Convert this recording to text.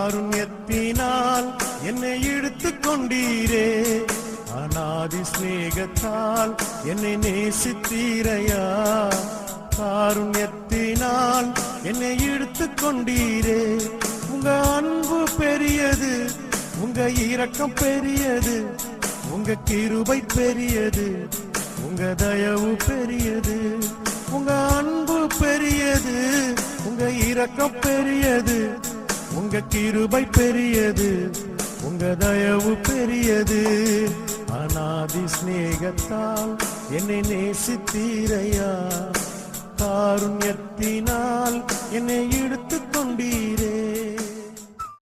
காருண்யத்தினால் என்னை இழுத்துக் கொண்டீரே, அநாதி சிநேகத்தால் என்னை நேசித்தீரையா. காருண்யத்தினால் என்னை இழுத்துக் கொண்டீரே, உங்க அன்பு பெரியது, உங்க இரக்கம் பெரியது, உங்க கிருபை பெரியது, உங்க தயவு பெரியது. உங்க அன்பு பெரியது, உங்க இரக்கம் பெரியது, உங்க கிருபை பெரியது, உங்க தயவு பெரியது. அநாதி சிநேகத்தால் என்னை நேசித்தீரையா, காருண்யத்தினால் என்னை இழுத்துக் கொண்டீரே.